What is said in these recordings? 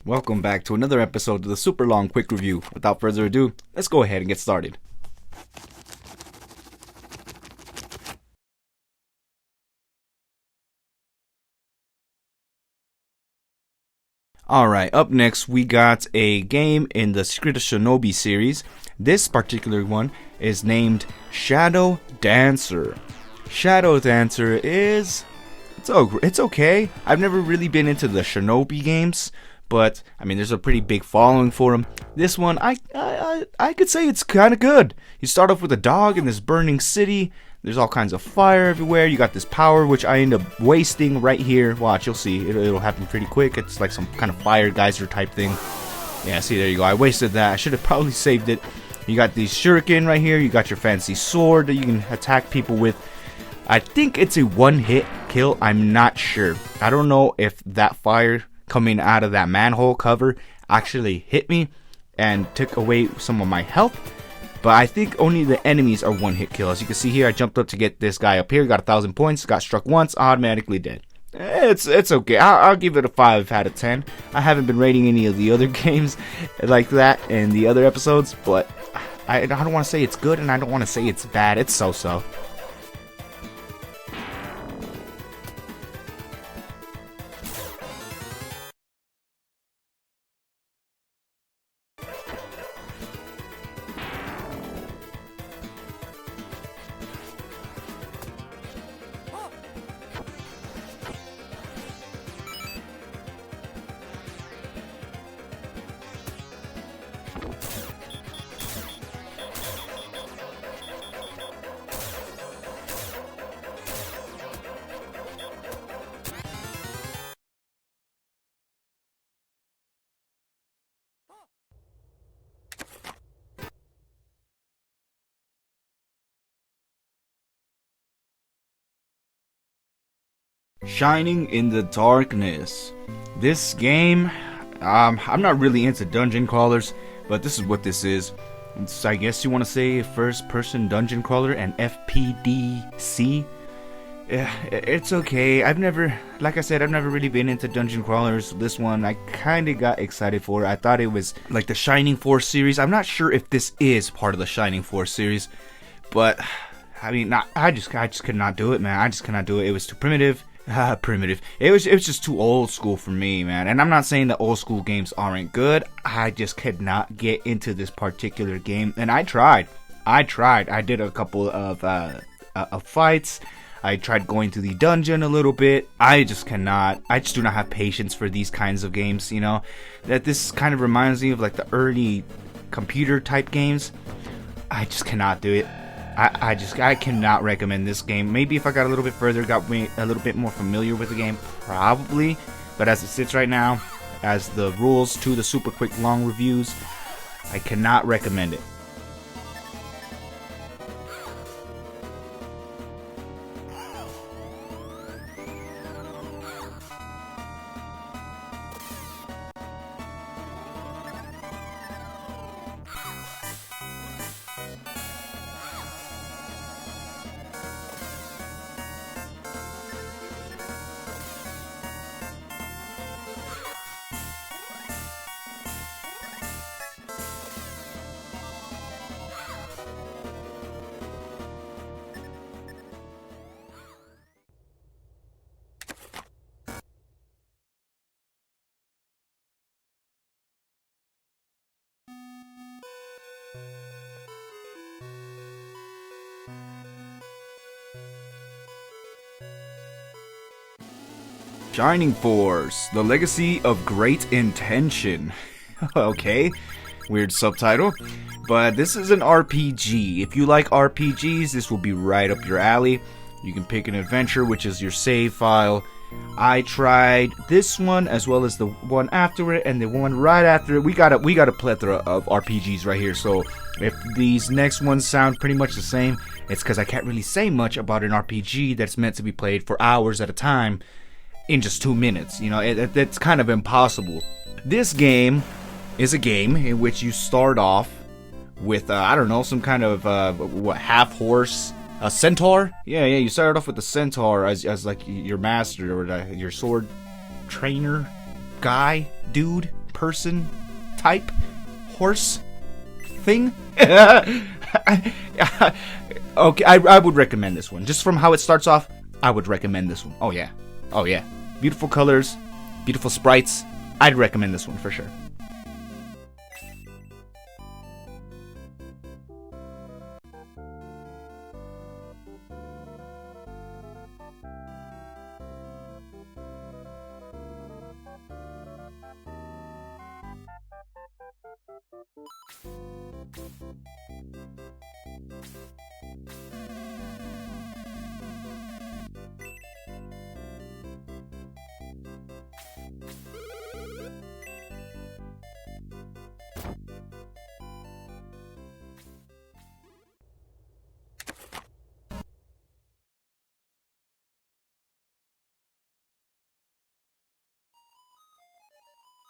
Welcome back to another episode of the super long quick review. Without further ado, let's go ahead and get started. Alright, up next we got a game in the Secret of Shinobi series. This particular one is named Shadow Dancer. Shadow Dancer is... It's okay. I've never really been into the Shinobi games, but I mean, there's a pretty big following for them. This one, I could say it's kind of good. You start off with a dog in this burning city. There's all kinds of fire everywhere. You got this power, which I end up wasting right here. Watch, you'll see. It'll happen pretty quick. It's like some kind of fire geyser type thing. Yeah, see, there you go. I wasted that. I should have probably saved it. You got these shuriken right here. You got your fancy sword that you can attack people with. I think it's a one-hit kill. I'm not sure. I don't know if that fire coming out of that manhole cover actually hit me and took away some of my health. But I think only the enemies are one-hit kill. As you can see here, I jumped up to get this guy up here. Got 1,000 points. Got struck once. Automatically dead. It's okay. I'll give it a 5 out of 10. I haven't been rating any of the other games like that in the other episodes. But I don't want to say it's good and I don't want to say it's bad. It's so-so. Shining in the Darkness. This game, I'm not really into dungeon crawlers, but this is what this is. It's, I guess you want to say, first-person dungeon crawler, and FPDC. Yeah, it's okay. Like I said, I've never really been into dungeon crawlers. This one, I kind of got excited for. I thought it was like the Shining Force series. I'm not sure if this is part of the Shining Force series, but I mean, I just could not do it, man. I just could not do it. It was too primitive. Primitive. It was just too old school for me, man. And I'm not saying that old school games aren't good. I just could not get into this particular game. And I tried. I did a couple of fights. I tried going to the dungeon a little bit. I just do not have patience for these kinds of games, you know. That this kind of reminds me of like the early computer type games. I just cannot do it. I cannot recommend this game. Maybe if I got a little bit further, got me a little bit more familiar with the game, probably. But as it sits right now, as the rules to the super quick long reviews, I cannot recommend it. Shining Force, The Legacy of Great Intention. Okay, weird subtitle, but this is an RPG. If you like RPGs, this will be right up your alley. You can pick an adventure, which is your save file. I tried this one as well as the one after it and the one right after it. We got a plethora of RPGs right here. So if these next ones sound pretty much the same, it's because I can't really say much about an RPG that's meant to be played for hours at a time in just 2 minutes. You know, it's kind of impossible. This game is a game in which you start off with I don't know, some kind of half horse, a centaur. Yeah, you start off with the centaur as like your master or your sword trainer guy, dude, person type horse thing. Okay, I would recommend this one. Just from how it starts off, I would recommend this one. Oh yeah. Oh yeah. Beautiful colors, beautiful sprites. I'd recommend this one for sure.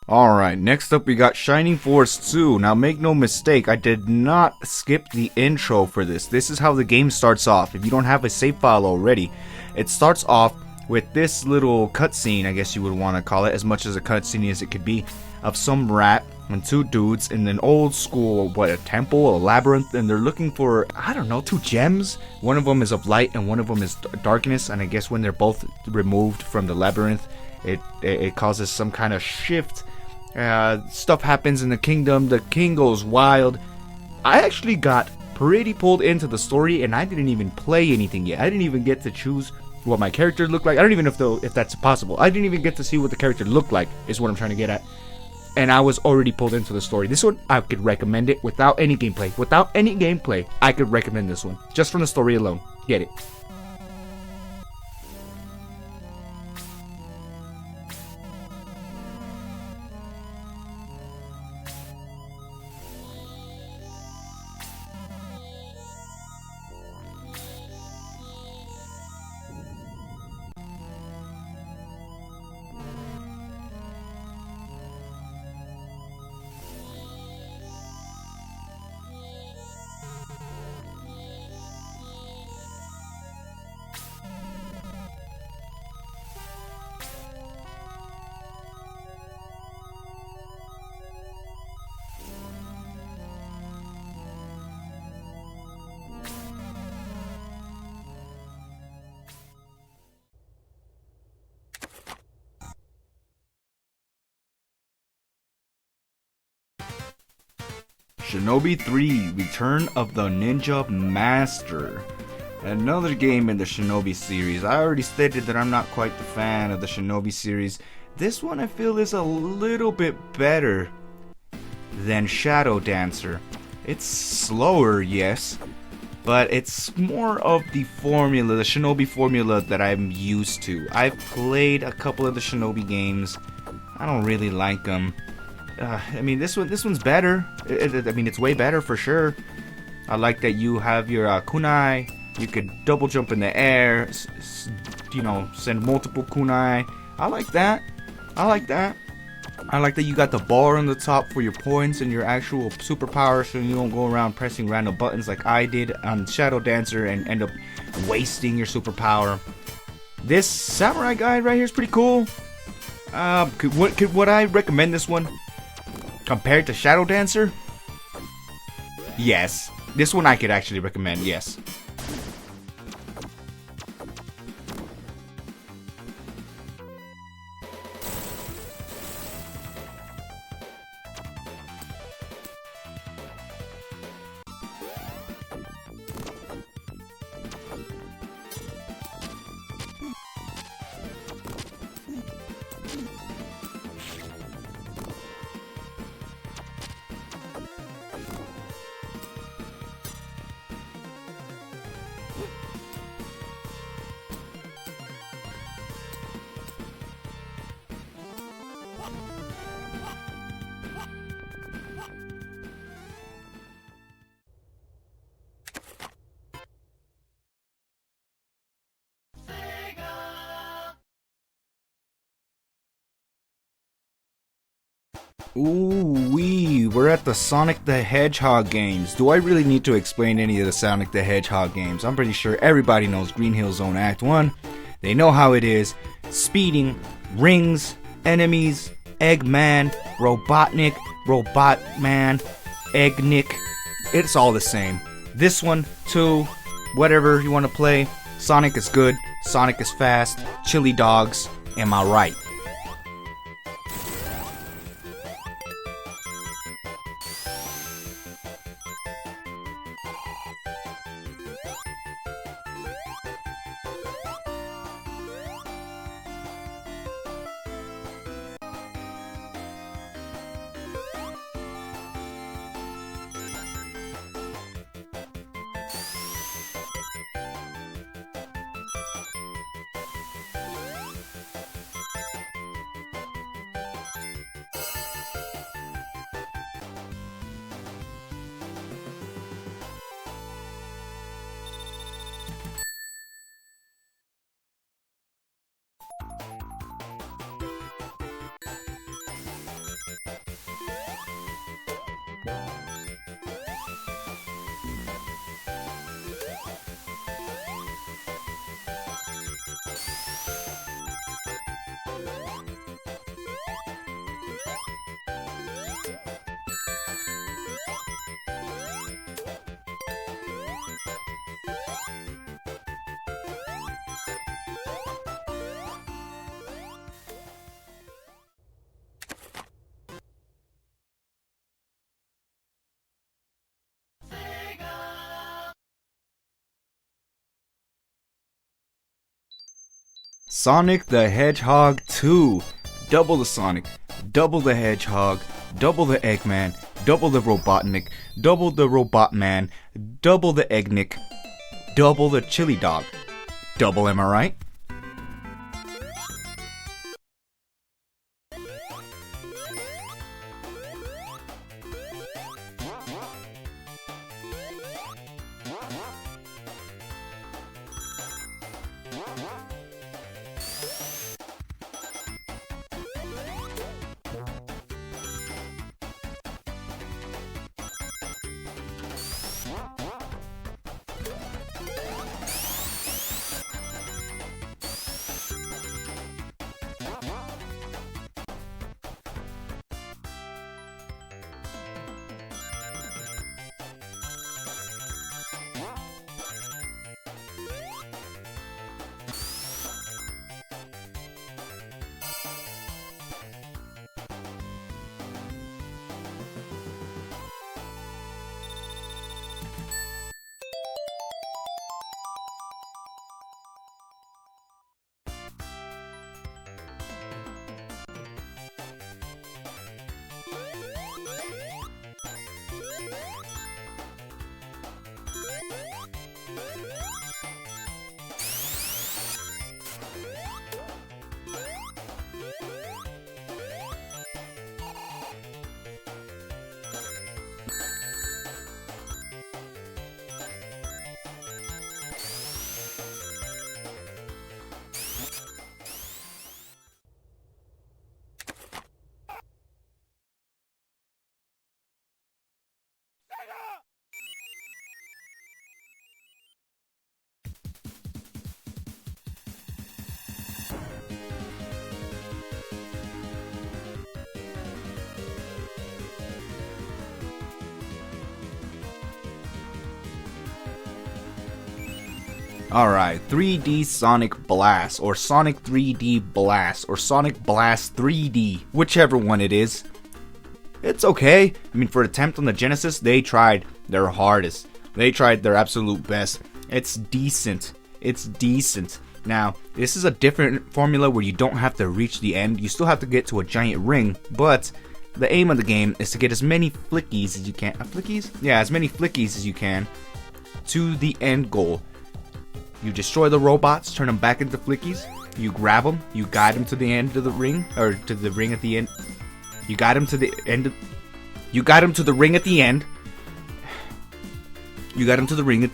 Alright, next up we got Shining Force 2. Now make no mistake, I did not skip the intro for this. This is how the game starts off. If you don't have a save file already, it starts off with this little cutscene, I guess you would want to call it, as much as a cutscene as it could be, of some rat and two dudes in an old school, a temple, a labyrinth, and they're looking for, I don't know, two gems. One of them is of light and one of them is darkness, and I guess when they're both removed from the labyrinth, it causes some kind of shift. Stuff happens in the kingdom, the king goes wild. I actually got pretty pulled into the story and I didn't even play anything yet. I didn't even get to choose what my character looked like. I don't even know if that's possible. I didn't even get to see what the character looked like, is what I'm trying to get at. And I was already pulled into the story. This one, I could recommend it without any gameplay. Without any gameplay, I could recommend this one. Just from the story alone. Get it. Shinobi 3, Return of the Ninja Master. Another game in the Shinobi series. I already stated that I'm not quite the fan of the Shinobi series. This one I feel is a little bit better than Shadow Dancer. It's slower, yes, but it's more of the formula, the Shinobi formula that I'm used to. I've played a couple of the Shinobi games. I don't really like them. I mean, this one's better. I mean, it's way better for sure. I like that you have your kunai. You could double jump in the air. You know, send multiple kunai. I like that. I like that. I like that you got the bar on the top for your points and your actual superpower, so you don't go around pressing random buttons like I did on Shadow Dancer and end up wasting your superpower. This samurai guy right here is pretty cool. Would I recommend this one compared to Shadow Dancer? Yes. This one I could actually recommend, yes. Ooh wee, we're at the Sonic the Hedgehog games. Do I really need to explain any of the Sonic the Hedgehog games? I'm pretty sure everybody knows Green Hill Zone Act 1. They know how it is. Speeding, rings, enemies, Eggman, Robotnik, Robotman, Eggnik. It's all the same. This one, too, whatever you want to play. Sonic is good, Sonic is fast, chili dogs, am I right? Sonic the Hedgehog 2. Double the Sonic, double the Hedgehog, double the Eggman, double the Robotnik, double the Robotman, double the Eggnik, double the Chili Dog. Double, am I right? Alright, 3D Sonic Blast, or Sonic 3D Blast, or Sonic Blast 3D, whichever one it is. It's okay. I mean, for an attempt on the Genesis, they tried their hardest. They tried their absolute best. It's decent. It's decent. Now, this is a different formula where you don't have to reach the end. You still have to get to a giant ring, but the aim of the game is to get as many flickies as you can. Flickies? Yeah, as many flickies as you can to the end goal. You destroy the robots, turn them back into flickies. You grab them, you guide them to the end of the ring, or to the ring at the end. You guide them to the end. You guide them to the ring at the end. You guide them to the ring at.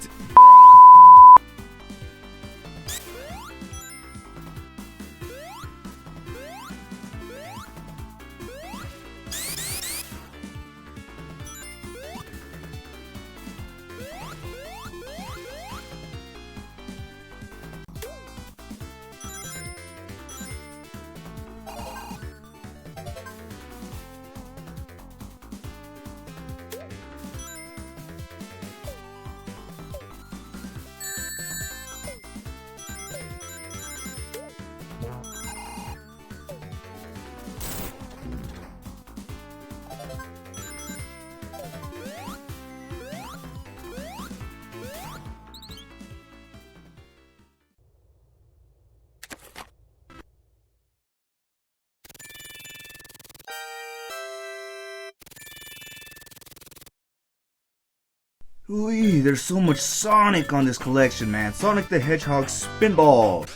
Ooh, there's so much Sonic on this collection, man. Sonic the Hedgehog Spinball.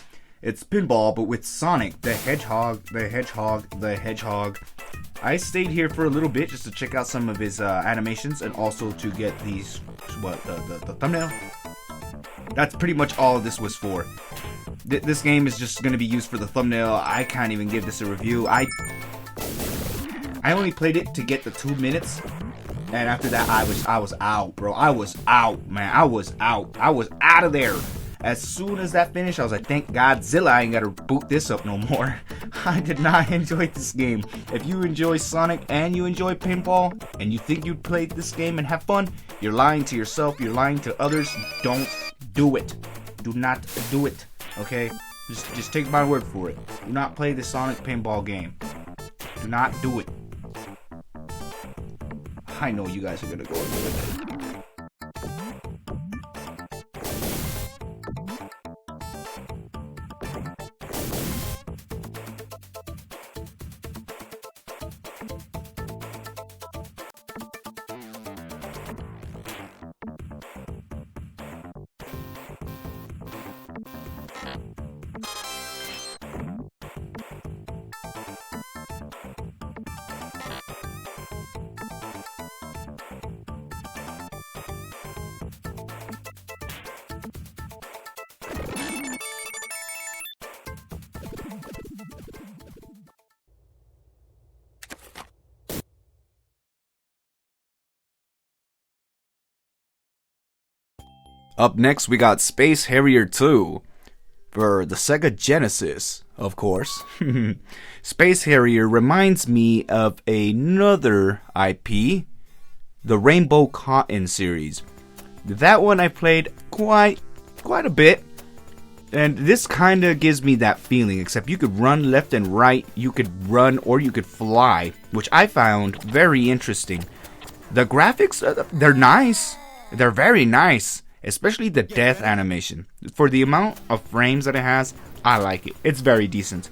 It's pinball, but with Sonic the Hedgehog, the Hedgehog, the Hedgehog. I stayed here for a little bit just to check out some of his animations and also to get these, the thumbnail. That's pretty much all this was for. This game is just going to be used for the thumbnail. I can't even give this a review. I only played it to get the 2 minutes. And after that, I was out, bro. I was out, man. I was out. I was out of there. As soon as that finished, I was like, thank Godzilla I ain't gotta boot this up no more. I did not enjoy this game. If you enjoy Sonic and you enjoy pinball, and you think you'd play this game and have fun, you're lying to yourself, you're lying to others. Don't do it. Do not do it, okay? Just take my word for it. Do not play the Sonic pinball game. Do not do it. I know you guys are gonna go into it. Up next, we got Space Harrier 2 for the Sega Genesis, of course. Space Harrier reminds me of another IP, the Rainbow Cotton series. That one I played quite a bit, and this kind of gives me that feeling, except you could run left and right, you could run or you could fly, which I found very interesting. The graphics, they're nice, they're very nice. Especially the death animation. For the amount of frames that it has, I like it. It's very decent.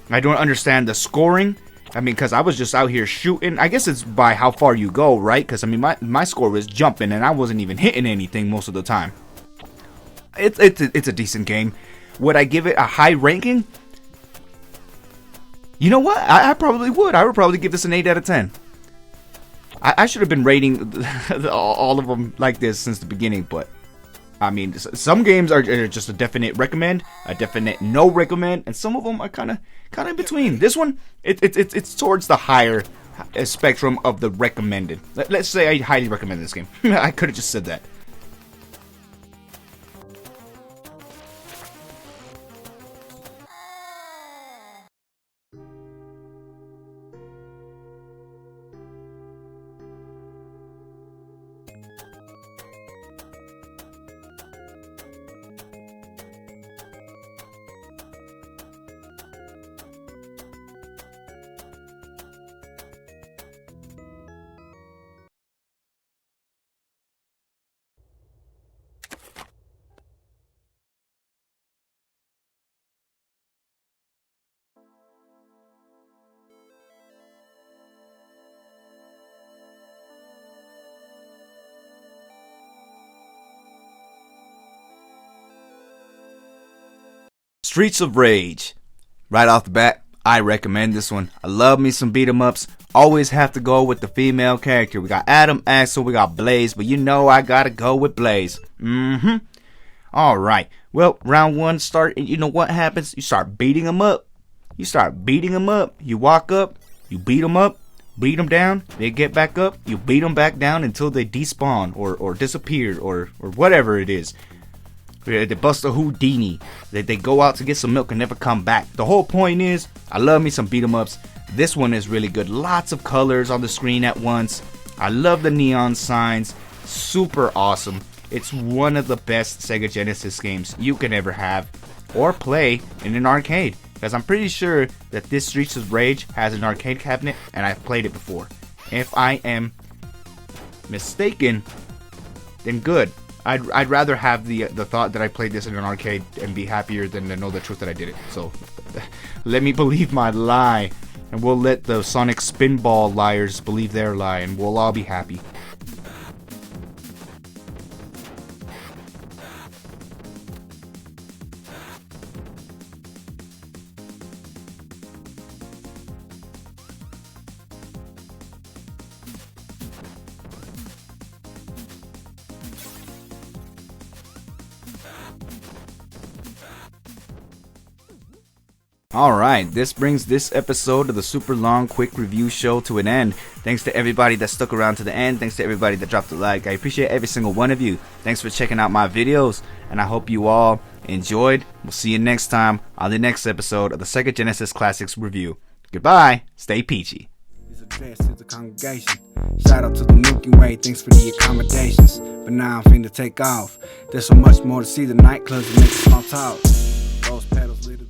I don't understand the scoring. I mean, because I was just out here shooting. I guess it's by how far you go, right? Because, I mean, my score was jumping and I wasn't even hitting anything most of the time. It's a decent game. Would I give it a high ranking? You know what? I probably would. I would probably give this an 8 out of 10. I should have been rating all of them like this since the beginning, but I mean, some games are just a definite recommend, a definite no recommend, and some of them are kind of in between. This one, it's towards the higher spectrum of the recommended. Let's say I highly recommend this game. I could have just said that. Streets of Rage. Right off the bat, I recommend this one. I love me some beat 'em ups. Always have to go with the female character. We got Adam, Axel, we got Blaze, but you know I gotta go with Blaze. Alright, well, round one start, and you know what happens? You start beating them up. You start beating them up. You walk up, you beat them up, beat them down, they get back up, you beat them back down until they despawn or disappear or whatever it is. They bust a Houdini. They go out to get some milk and never come back. The whole point is, I love me some beat 'em ups. This one is really good. Lots of colors on the screen at once. I love the neon signs. Super awesome. It's one of the best Sega Genesis games you can ever have or play in an arcade. Because I'm pretty sure that this Streets of Rage has an arcade cabinet and I've played it before. If I am mistaken, then good. I'd rather have the thought that I played this in an arcade and be happier than to know the truth that I did it. So let me believe my lie, and we'll let the Sonic Spinball liars believe their lie, and we'll all be happy. Alright, this brings this episode of the super long quick review show to an end. Thanks to everybody that stuck around to the end. Thanks to everybody that dropped a like. I appreciate every single one of you. Thanks for checking out my videos, and I hope you all enjoyed. We'll see you next time on the next episode of the Sega Genesis Classics review. Goodbye, stay peachy. Address to the congregation. Shout out to the Milky Way, thanks for the accommodations. But now I'm finna take off. There's so much more to see, the nightclubs make small talk. Those pedals lit